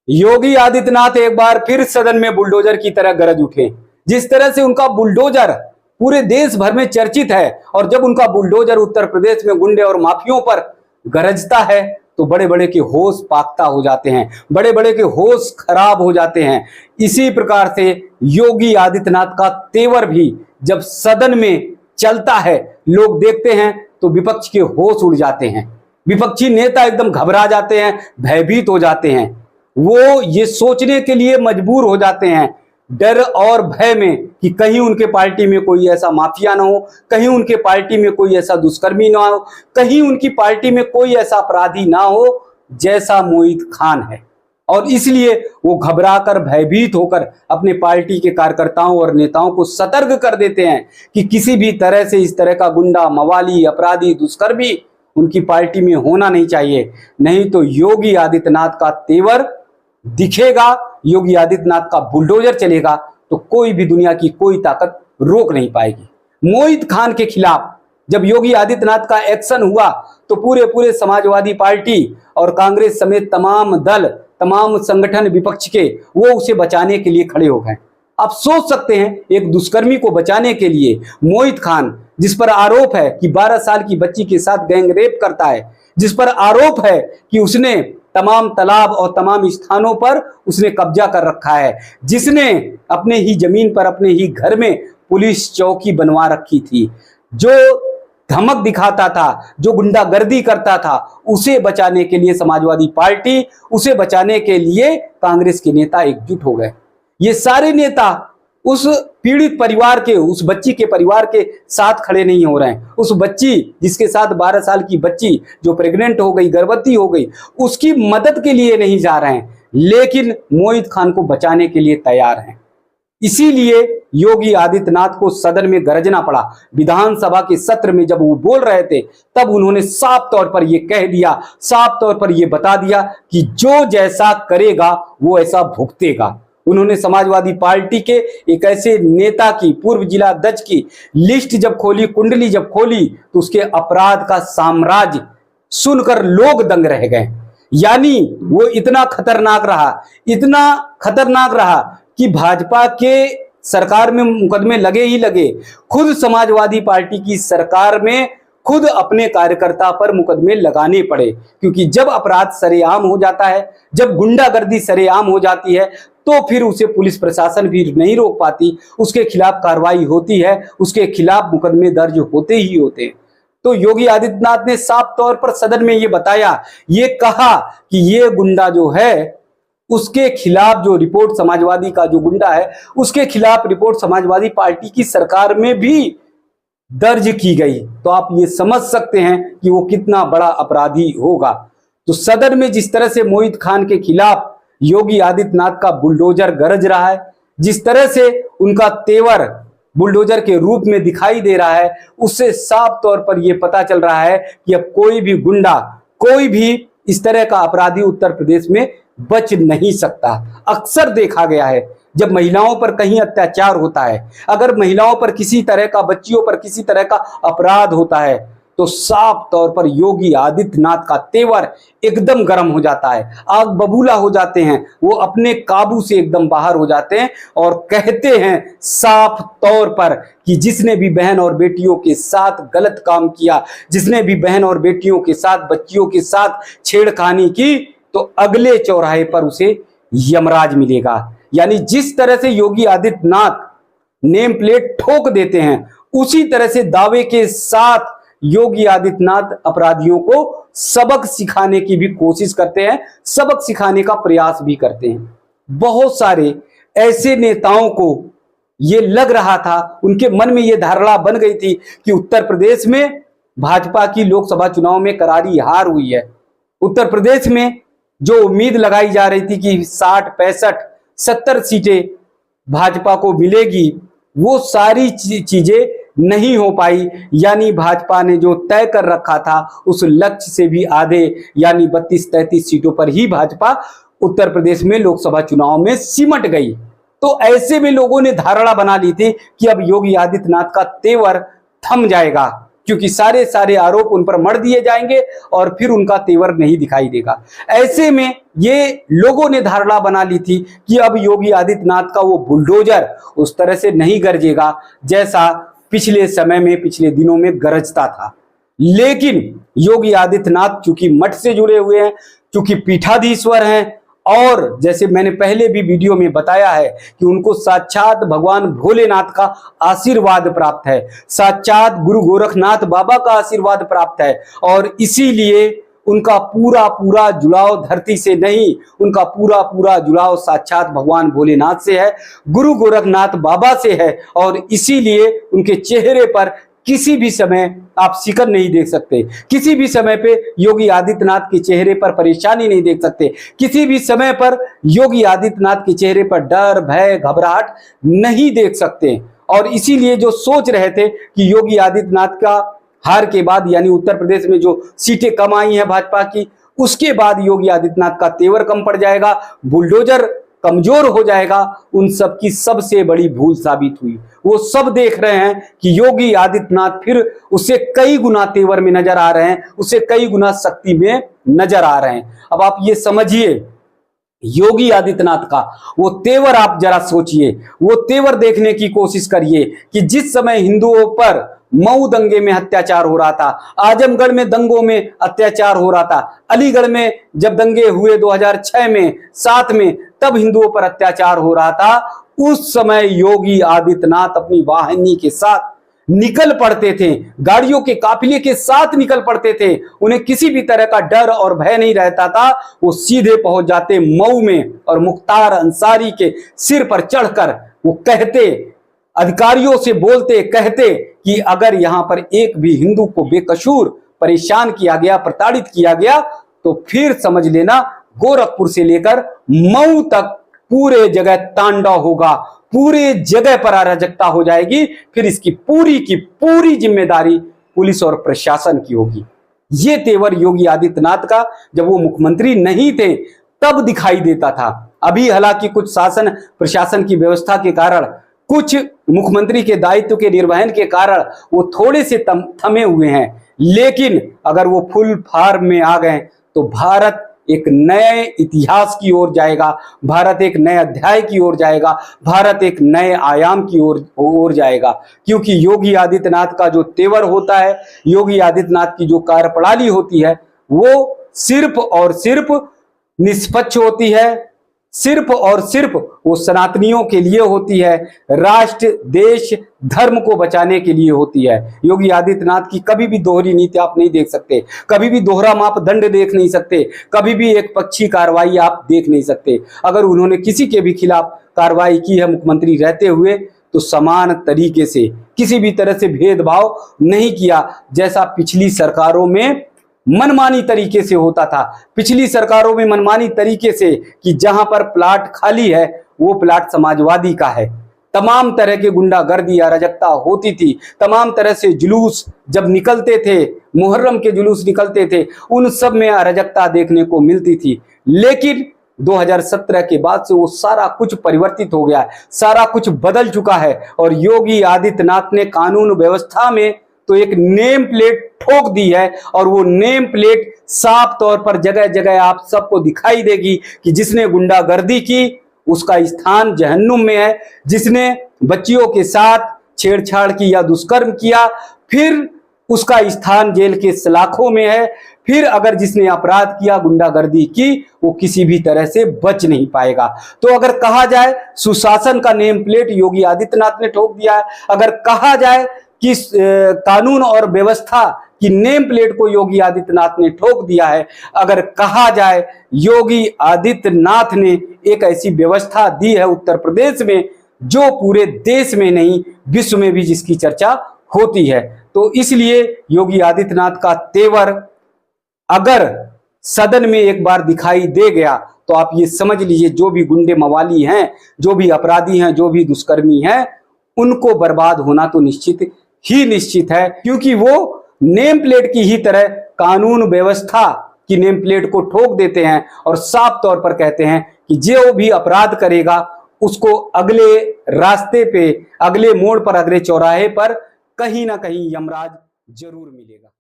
योगी आदित्यनाथ एक बार फिर सदन में बुलडोजर की तरह गरज उठे। जिस तरह से उनका बुलडोजर पूरे देश भर में चर्चित है, और जब उनका बुलडोजर उत्तर प्रदेश में गुंडे और माफियों पर गरजता है तो बड़े बड़े के होश पाक्ता हो जाते हैं, बड़े बड़े के होश खराब हो जाते हैं। इसी प्रकार से योगी आदित्यनाथ का तेवर भी जब सदन में चलता है, लोग देखते हैं तो विपक्ष के होश उड़ जाते हैं, विपक्षी नेता एकदम घबरा जाते हैं, भयभीत हो जाते हैं। वो ये सोचने के लिए मजबूर हो जाते हैं डर और भय में कि कहीं उनके पार्टी में कोई ऐसा माफिया ना हो, कहीं उनके पार्टी में कोई ऐसा दुष्कर्मी ना हो, कहीं उनकी पार्टी में कोई ऐसा अपराधी ना हो जैसा मोहित खान है। और इसलिए वो घबराकर भयभीत होकर अपने पार्टी के कार्यकर्ताओं और नेताओं को सतर्क कर देते हैं कि किसी भी तरह से इस तरह का गुंडा, मवाली, अपराधी, दुष्कर्मी उनकी पार्टी में होना नहीं चाहिए, नहीं तो योगी आदित्यनाथ का तेवर दिखेगा, योगी आदित्यनाथ का बुलडोजर चलेगा तो कोई भी दुनिया की कोई ताकत रोक नहीं पाएगी। मोहित खान के खिलाफ जब योगी आदित्यनाथ का एक्शन हुआ तो पूरे समाजवादी पार्टी और कांग्रेस समेत तमाम दल, तमाम संगठन विपक्ष के वो उसे बचाने के लिए खड़े हो गए। आप सोच सकते हैं, एक दुष्कर्मी को बचाने के लिए मोहित खान, जिस पर आरोप है कि 12 साल की बच्ची के साथ गैंग रेप करता है, जिस पर आरोप है कि उसने तमाम तालाब और तमाम स्थानों पर उसने कब्जा कर रखा है, जिसने अपने ही जमीन पर, अपने ही घर में पुलिस चौकी बनवा रखी थी, जो धमक दिखाता था, जो गुंडागर्दी करता था, उसे बचाने के लिए समाजवादी पार्टी, उसे बचाने के लिए कांग्रेस के नेता एकजुट हो गए। ये सारे नेता उस पीड़ित परिवार के, उस बच्ची के परिवार के साथ खड़े नहीं हो रहे हैं। उस बच्ची जिसके साथ 12 साल की बच्ची जो प्रेग्नेंट हो गई, गर्भवती हो गई, उसकी मदद के लिए नहीं जा रहे हैं, लेकिन मोहित खान को बचाने के लिए तैयार हैं। इसीलिए योगी आदित्यनाथ को सदन में गरजना पड़ा। विधानसभा के सत्र में जब वो बोल रहे थे तब उन्होंने साफ तौर पर ये कह दिया, साफ तौर पर ये बता दिया कि जो जैसा करेगा वो ऐसा भुगतेगा। उन्होंने समाजवादी पार्टी के एक ऐसे नेता की, पूर्व जिला अध्यक्ष की लिस्ट जब खोली, कुंडली जब खोली, तो उसके अपराध का साम्राज्य सुनकर लोग दंग रह गए। यानी वो इतना खतरनाक रहा, इतना खतरनाक रहा कि भाजपा के सरकार में मुकदमे लगे ही लगे, खुद समाजवादी पार्टी की सरकार में खुद अपने कार्यकर्ता पर मुकदमे लगाने पड़े। क्योंकि जब अपराध सरेआम हो जाता है, जब गुंडागर्दी सरेआम हो जाती है, तो फिर उसे पुलिस प्रशासन भी नहीं रोक पाती, उसके खिलाफ कार्रवाई होती है, उसके खिलाफ मुकदमे दर्ज होते ही होते हैं। तो योगी आदित्यनाथ ने साफ तौर पर सदन में ये बताया, ये कहा कि ये गुंडा जो है उसके खिलाफ जो रिपोर्ट, समाजवादी का जो गुंडा है उसके खिलाफ रिपोर्ट समाजवादी पार्टी की सरकार में भी दर्ज की गई। तो आप ये समझ सकते हैं कि वो कितना बड़ा अपराधी होगा। तो सदन में जिस तरह से मोहित खान के खिलाफ योगी आदित्यनाथ का बुलडोजर गरज रहा है, जिस तरह से उनका तेवर बुलडोजर के रूप में दिखाई दे रहा है, उससे साफ तौर पर यह पता चल रहा है कि अब कोई भी गुंडा, कोई भी इस तरह का अपराधी उत्तर प्रदेश में बच नहीं सकता। अक्सर देखा गया है जब महिलाओं पर कहीं अत्याचार होता है, अगर महिलाओं पर किसी तरह का, बच्चियों पर किसी तरह का अपराध होता है, तो साफ तौर पर योगी आदित्यनाथ का तेवर एकदम गर्म हो जाता है, आग बबूला हो जाते हैं, वो अपने काबू से एकदम बाहर हो जाते हैं और कहते हैं साफ तौर पर कि जिसने भी बहन और बेटियों के साथ गलत काम किया, जिसने भी बहन और बेटियों के साथ, बच्चियों के साथ छेड़खानी की, तो अगले चौराहे पर उसे यमराज मिलेगा। यानी जिस तरह से योगी आदित्यनाथ नेम प्लेट ठोक देते हैं, उसी तरह से दावे के साथ योगी आदित्यनाथ अपराधियों को सबक सिखाने की भी कोशिश करते हैं, सबक सिखाने का प्रयास भी करते हैं। बहुत सारे ऐसे नेताओं को ये लग रहा था, उनके मन में ये धारणा बन गई थी कि उत्तर प्रदेश में भाजपा की लोकसभा चुनाव में करारी हार हुई है। उत्तर प्रदेश में जो उम्मीद लगाई जा रही थी कि 60, 65, 70 सीटें भाजपा को मिलेगी, वो सारी चीजें नहीं हो पाई। यानी भाजपा ने जो तय कर रखा था उस लक्ष्य से भी आधे, यानी 32-33 सीटों पर ही भाजपा उत्तर प्रदेश में लोकसभा चुनाव में सिमट गई। तो ऐसे में लोगों ने धारणा बना ली थी कि अब योगी आदित्यनाथ का तेवर थम जाएगा, क्योंकि सारे सारे आरोप उन पर मढ़ दिए जाएंगे और फिर उनका तेवर नहीं दिखाई देगा। ऐसे में ये लोगों ने धारणा बना ली थी कि अब योगी आदित्यनाथ का वो बुलडोजर उस तरह से नहीं गरजेगा जैसा पिछले समय में, पिछले दिनों में गरजता था। लेकिन योगी आदित्यनाथ चूंकि मठ से जुड़े हुए हैं, चूंकि पीठाधीश्वर हैं, और जैसे मैंने पहले भी वीडियो में बताया है कि उनको साक्षात भगवान भोलेनाथ का आशीर्वाद प्राप्त है, साक्षात गुरु गोरखनाथ बाबा का आशीर्वाद प्राप्त है, और इसीलिए उनका पूरा पूरा जुड़ाव धरती से नहीं, उनका पूरा पूरा जुड़ाव साक्षात भगवान भोलेनाथ से है, गुरु गोरखनाथ बाबा से है। और इसीलिए उनके चेहरे पर किसी भी समय आप शिकन नहीं देख सकते, किसी भी समय पे योगी आदित्यनाथ के चेहरे पर परेशानी नहीं देख सकते, किसी भी समय पर योगी आदित्यनाथ के चेहरे पर डर, भय, घबराहट नहीं देख सकते। और इसीलिए जो सोच रहे थे कि योगी आदित्यनाथ का हार के बाद, यानी उत्तर प्रदेश में जो सीटें कम आई हैं भाजपा की, उसके बाद योगी आदित्यनाथ का तेवर कम पड़ जाएगा, बुलडोजर कमजोर हो जाएगा, उन सब की सबसे बड़ी भूल साबित हुई। वो सब देख रहे हैं कि योगी आदित्यनाथ फिर उससे कई गुना तेवर में नजर आ रहे हैं, उससे कई गुना शक्ति में नजर आ रहे हैं। अब आप ये समझिए, योगी आदित्यनाथ का वो तेवर आप जरा सोचिए, वो तेवर देखने की कोशिश करिए कि जिस समय हिंदुओं पर मऊ दंगे में अत्याचार हो रहा था, आजमगढ़ में दंगों में अत्याचार हो रहा था, अलीगढ़ में जब दंगे हुए 2006 में, 7 में, तब हिंदुओं पर अत्याचार हो रहा था, उस समय योगी आदित्यनाथ अपनी वाहिनी के साथ निकल पड़ते थे, गाड़ियों के काफिले के साथ निकल पड़ते थे। उन्हें किसी भी तरह का डर और भय नहीं रहता था। वो सीधे पहुंच जाते मऊ में और मुख्तार अंसारी के सिर पर चढ़कर वो कहते, अधिकारियों से बोलते, कहते कि अगर यहां पर एक भी हिंदू को बेकसूर परेशान किया गया, प्रताड़ित किया गया, तो फिर समझ लेना गोरखपुर से लेकर मऊ तक पूरे जगह तांडव होगा, पूरे जगह पर अराजकता हो जाएगी। फिर इसकी पूरी की पूरी जिम्मेदारी पुलिस और प्रशासन की होगी। ये तेवर योगी आदित्यनाथ का जब वो मुख्यमंत्री नहीं थे तब दिखाई देता था। अभी हालांकि कुछ शासन प्रशासन की व्यवस्था के कारण, कुछ मुख्यमंत्री के दायित्व के निर्वहन के कारण वो थोड़े से थमे हुए हैं, लेकिन अगर वो फुल फार्म में आ गए तो भारत एक नए इतिहास की ओर जाएगा, भारत एक नए अध्याय की ओर जाएगा, भारत एक नए आयाम की ओर जाएगा। क्योंकि योगी आदित्यनाथ का जो तेवर होता है, योगी आदित्यनाथ की जो कार्यप्रणाली होती है, वो सिर्फ और सिर्फ निष्पक्ष होती है, सिर्फ और सिर्फ वो सनातनियों के लिए होती है, राष्ट्र, देश, धर्म को बचाने के लिए होती है। योगी आदित्यनाथ की कभी भी दोहरी नीति आप नहीं देख सकते, कभी भी दोहरा मापदंड देख नहीं सकते, कभी भी एक पक्षी कार्रवाई आप देख नहीं सकते। अगर उन्होंने किसी के भी खिलाफ कार्रवाई की है मुख्यमंत्री रहते हुए, तो समान तरीके से, किसी भी तरह से भेदभाव नहीं किया, जैसा पिछली सरकारों में मनमानी तरीके से होता था। पिछली सरकारों में मनमानी तरीके से कि जहां पर प्लाट खाली है वो प्लाट समाजवादी का है, तमाम तरह के गुंडागर्दी अराजकता होती थी, तमाम तरह से जुलूस जब निकलते थे, मुहर्रम के जुलूस निकलते थे, उन सब में अराजकता देखने को मिलती थी। लेकिन 2017 के बाद से वो सारा कुछ परिवर्तित हो गया है, सारा कुछ बदल चुका है। और योगी आदित्यनाथ ने कानून व्यवस्था में तो एक नेम प्लेट ठोक दी है, और वो नेम प्लेट साफ तौर पर जगह जगह आप सबको दिखाई देगी कि जिसने गुंडागर्दी की उसका स्थान जहन्नुम में है, जिसने बच्चियों के साथ छेड़छाड़ की या दुष्कर्म किया फिर उसका स्थान जेल के सलाखों में है, फिर अगर जिसने अपराध किया, गुंडागर्दी की, वो किसी भी तरह से बच नहीं पाएगा। तो अगर कहा जाए सुशासन का नेम प्लेट योगी आदित्यनाथ ने ठोक दिया है, अगर कहा जाए कि कानून और व्यवस्था की नेम प्लेट को योगी आदित्यनाथ ने ठोक दिया है, अगर कहा जाए योगी आदित्यनाथ ने एक ऐसी व्यवस्था दी है उत्तर प्रदेश में जो पूरे देश में नहीं विश्व में भी जिसकी चर्चा होती है, तो इसलिए योगी आदित्यनाथ का तेवर अगर सदन में एक बार दिखाई दे गया तो आप ये समझ लीजिए जो भी गुंडे मवाली हैं, जो भी अपराधी हैं, जो भी दुष्कर्मी हैं, उनको बर्बाद होना तो निश्चित ही निश्चित है। क्योंकि वो नेम प्लेट की ही तरह कानून व्यवस्था की नेम प्लेट को ठोक देते हैं और साफ तौर पर कहते हैं कि जो भी अपराध करेगा उसको अगले रास्ते पे, अगले मोड़ पर, अगले चौराहे पर कहीं ना कहीं यमराज जरूर मिलेगा।